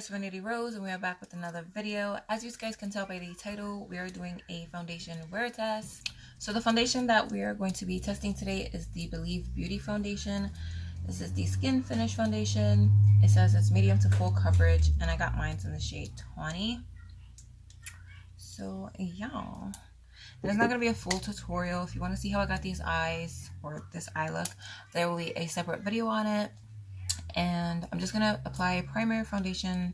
Serenity Rose, and we are back with another video. As you guys can tell by the title, we are doing a foundation wear test. So the foundation that we are going to be testing today is the Believe Beauty foundation. This is the Skin Finish foundation. It says it's medium to full coverage, and I got mine in the shade Tawny. So yeah, there's not going to be a full tutorial. If you want to see how I got these eyes or this eye look, there will be a separate video on it. And I'm just going to apply primer, foundation,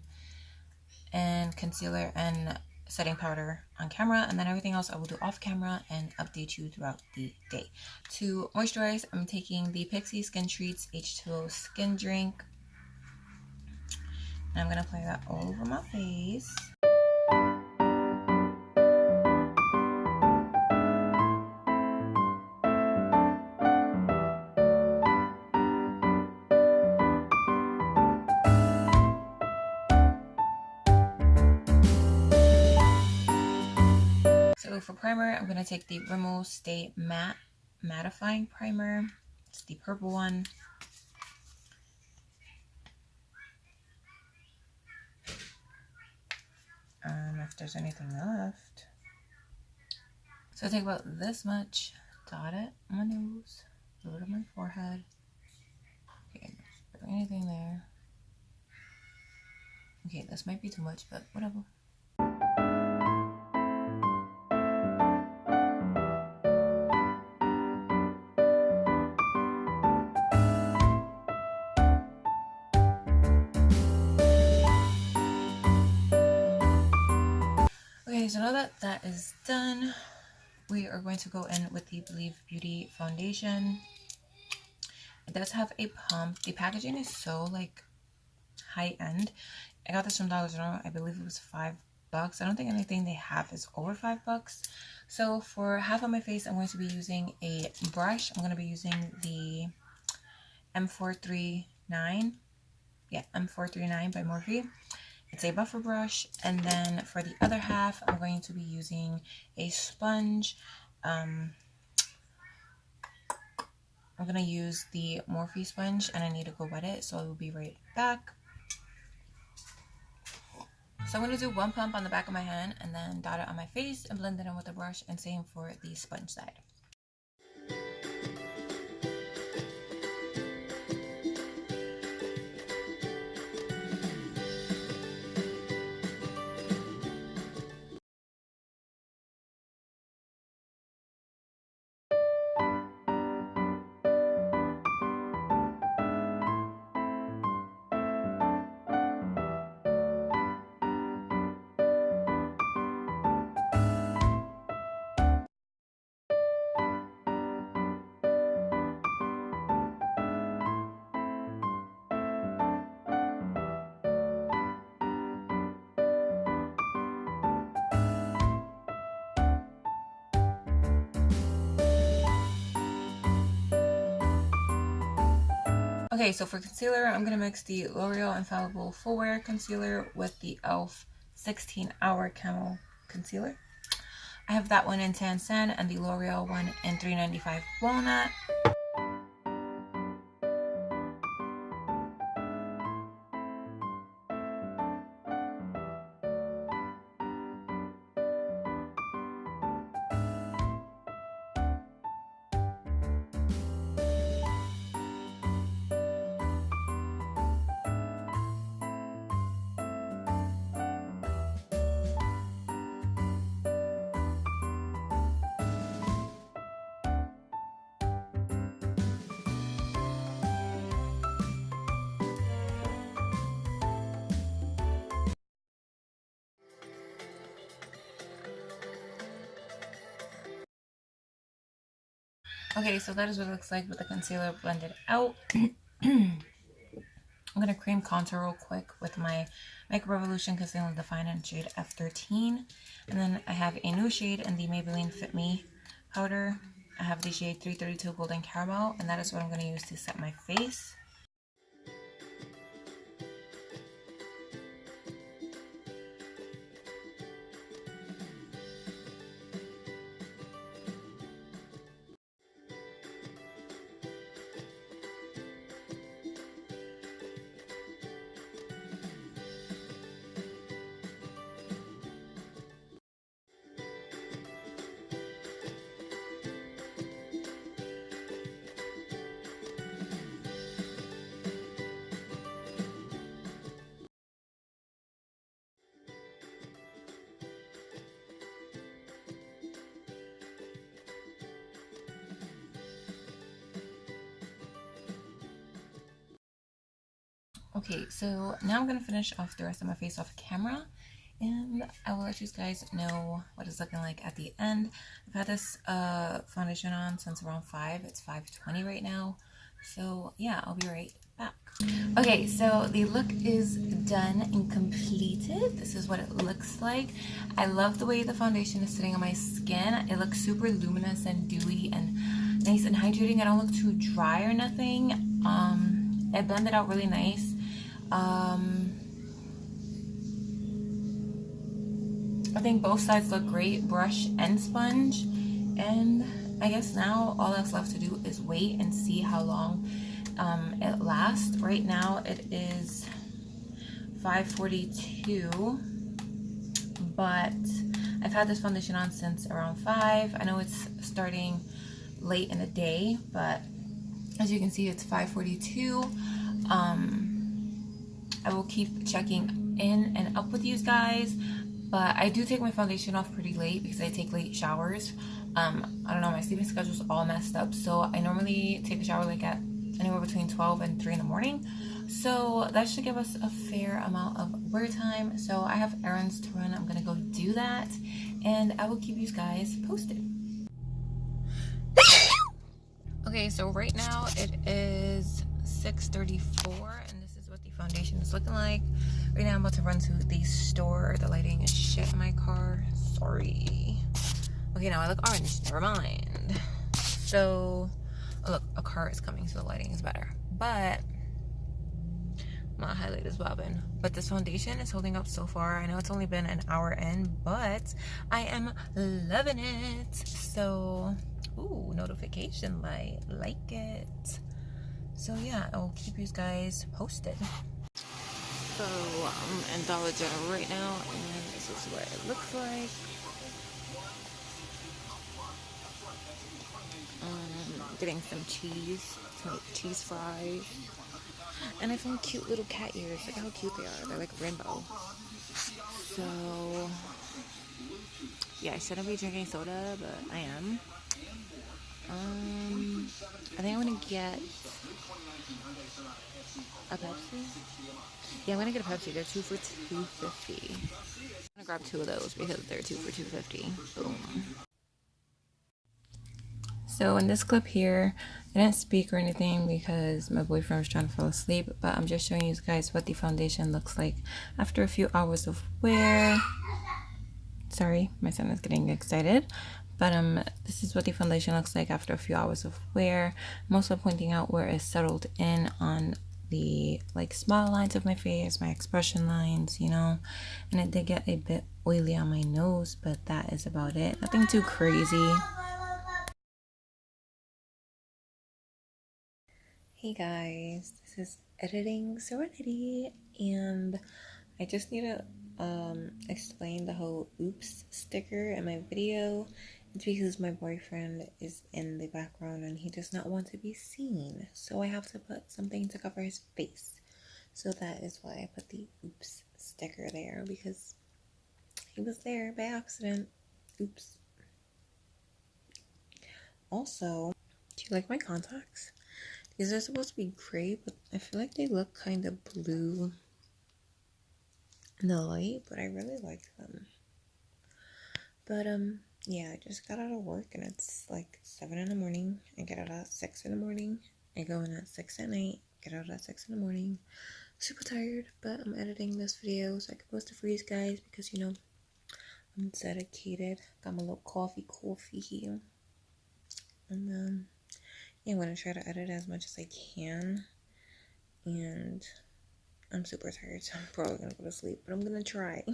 and concealer and setting powder on camera, and then everything else I will do off camera and update you throughout the day. To moisturize, I'm taking the Pixi Skin Treats H2O Skin Drink, and I'm going to apply that all over my face. So for primer, I'm going to take the Rimmel Stay Matte Mattifying Primer. It's the purple one. If there's anything left. So I take about this much, dot it on my nose, a little on my forehead. Okay, barely anything there. Okay, this might be too much, but whatever. Okay, so now that that is done, we are going to go in with the Believe Beauty foundation. It does have a pump. The packaging is so like high end. I got this from Dollar General. I believe it was $5. I don't think anything they have is over $5. So for half of my face, I'm going to be using a brush. I'm going to be using the M439. Yeah, M439 by Morphe. It's a buffer brush, and then for the other half, I'm going to be using a sponge. I'm going to use the Morphe sponge, and I need to go wet it, so I will be right back. So I'm going to do one pump on the back of my hand, and then dot it on my face, and blend it in with the brush, and same for the sponge side. Okay, so for concealer, I'm going to mix the L'Oreal Infallible Full Wear Concealer with the e.l.f. 16-Hour Camo Concealer. I have that one in Tan Sand and the L'Oreal one in 395 Walnut. Okay, so that is what it looks like with the concealer blended out. I'm going to cream contour real quick with my Makeup Revolution Concealer Define in shade F13. And then I have a new shade in the Maybelline Fit Me powder. I have the shade 332 Golden Caramel, and that is what I'm going to use to set my face. Okay, so now I'm gonna finish off the rest of my face off camera, and I will let you guys know what it's looking like at the end. I've had this foundation on since around 5. It's 5:20 right now, so yeah, I'll be right back. Okay, so the look is done and completed. This is what it looks like. I love the way the foundation is sitting on my skin. It looks super luminous and dewy and nice and hydrating. I don't look too dry or nothing. It blended out really nice. I think both sides look great, brush and sponge. And I guess now all that's left to do is wait and see how long it lasts. Right now it is 5:42, but I've had this foundation on since around 5. I know it's starting late in the day, but as you can see, it's 5:42. I will keep checking in and up with you guys, but I do take my foundation off pretty late because I take late showers. I don't know, my sleeping schedule is all messed up, so I normally take a shower like at anywhere between 12 and 3 in the morning, so that should give us a fair amount of wear time. So I have errands to run. I'm gonna go do that, and I will keep you guys posted. Okay, so right now it is 6:34, and this is what the foundation is looking like. Right now I'm about to run to the store. The lighting is shit in my car. Sorry. Okay, now I look orange. Never mind. So, oh look, a car is coming, so the lighting is better. But my highlight is bobbing. But this foundation is holding up so far. I know it's only been an hour in, but I am loving it. So, ooh, notification light, like it. So yeah, I'll keep you guys posted. So I'm in Dollar General right now, and this is what it looks like. Getting some cheese, some cheese fries, and I found cute little cat ears. Look how cute they are. They're like rainbow. So yeah, I shouldn't be drinking soda, but I am. I think I'm gonna get a Pepsi. Yeah, I'm gonna get a Pepsi. They're 2 for $2.50. I'm gonna grab 2 of those because they're 2 for $2.50. Boom. So in this clip here, I didn't speak or anything because my boyfriend was trying to fall asleep, but I'm just showing you guys what the foundation looks like after a few hours of wear. Sorry, my son is getting excited. But this is what the foundation looks like after a few hours of wear. I'm also pointing out where it settled in on the like smile lines of my face, my expression lines, you know. And it did get a bit oily on my nose, but that is about it. Nothing too crazy. Hey guys, this is editing Serenity, and I just need to explain the whole oops sticker in my video. It's because my boyfriend is in the background and he does not want to be seen, so I have to put something to cover his face. So that is why I put the oops sticker there, because he was there by accident. Oops. Also, do you like my contacts? These are supposed to be gray, but I feel like they look kind of blue in the light, but I really like them. But yeah, I just got out of work and it's like 7 in the morning. I get out at 6 in the morning. I go in at 6 at night, get out at 6 in the morning. Super tired, but I'm editing this video so I can post it for you guys because, you know, I'm dedicated. Got my little coffee here. And then yeah, I'm gonna try to edit as much as I can, and I'm super tired, so I'm probably gonna go to sleep, but I'm gonna try.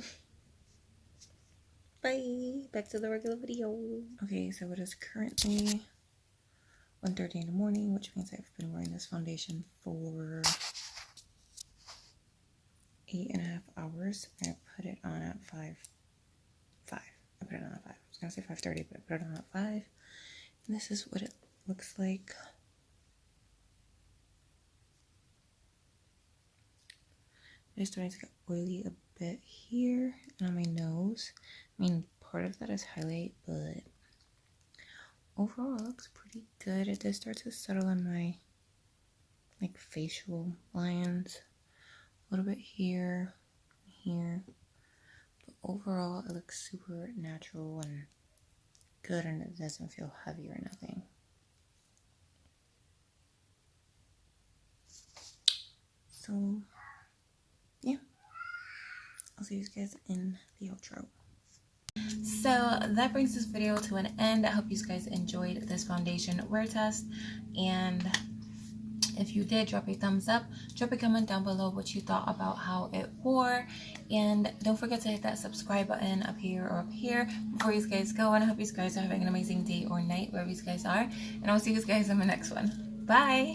Bye! Back to the regular video. Okay, so it is currently 1:30 in the morning, which means I've been wearing this foundation for 8.5 hours. I put it on at 5. I put it on at 5. I was gonna say 5:30, but I put it on at 5. And this is what it looks like. It's starting to get oily a bit here and on my nose. I mean, part of that is highlight, but overall it looks pretty good. It does start to settle on my like facial lines, a little bit here, here. But overall, it looks super natural and good, and it doesn't feel heavy or nothing. So, yeah. I'll see you guys in the outro. So that brings this video to an end. I hope you guys enjoyed this foundation wear test, and if you did, drop a thumbs up, drop a comment down below what you thought about how it wore, and don't forget to hit that subscribe button up here or up here before you guys go. And I hope you guys are having an amazing day or night wherever you guys are, and I'll see you guys in the next one. Bye.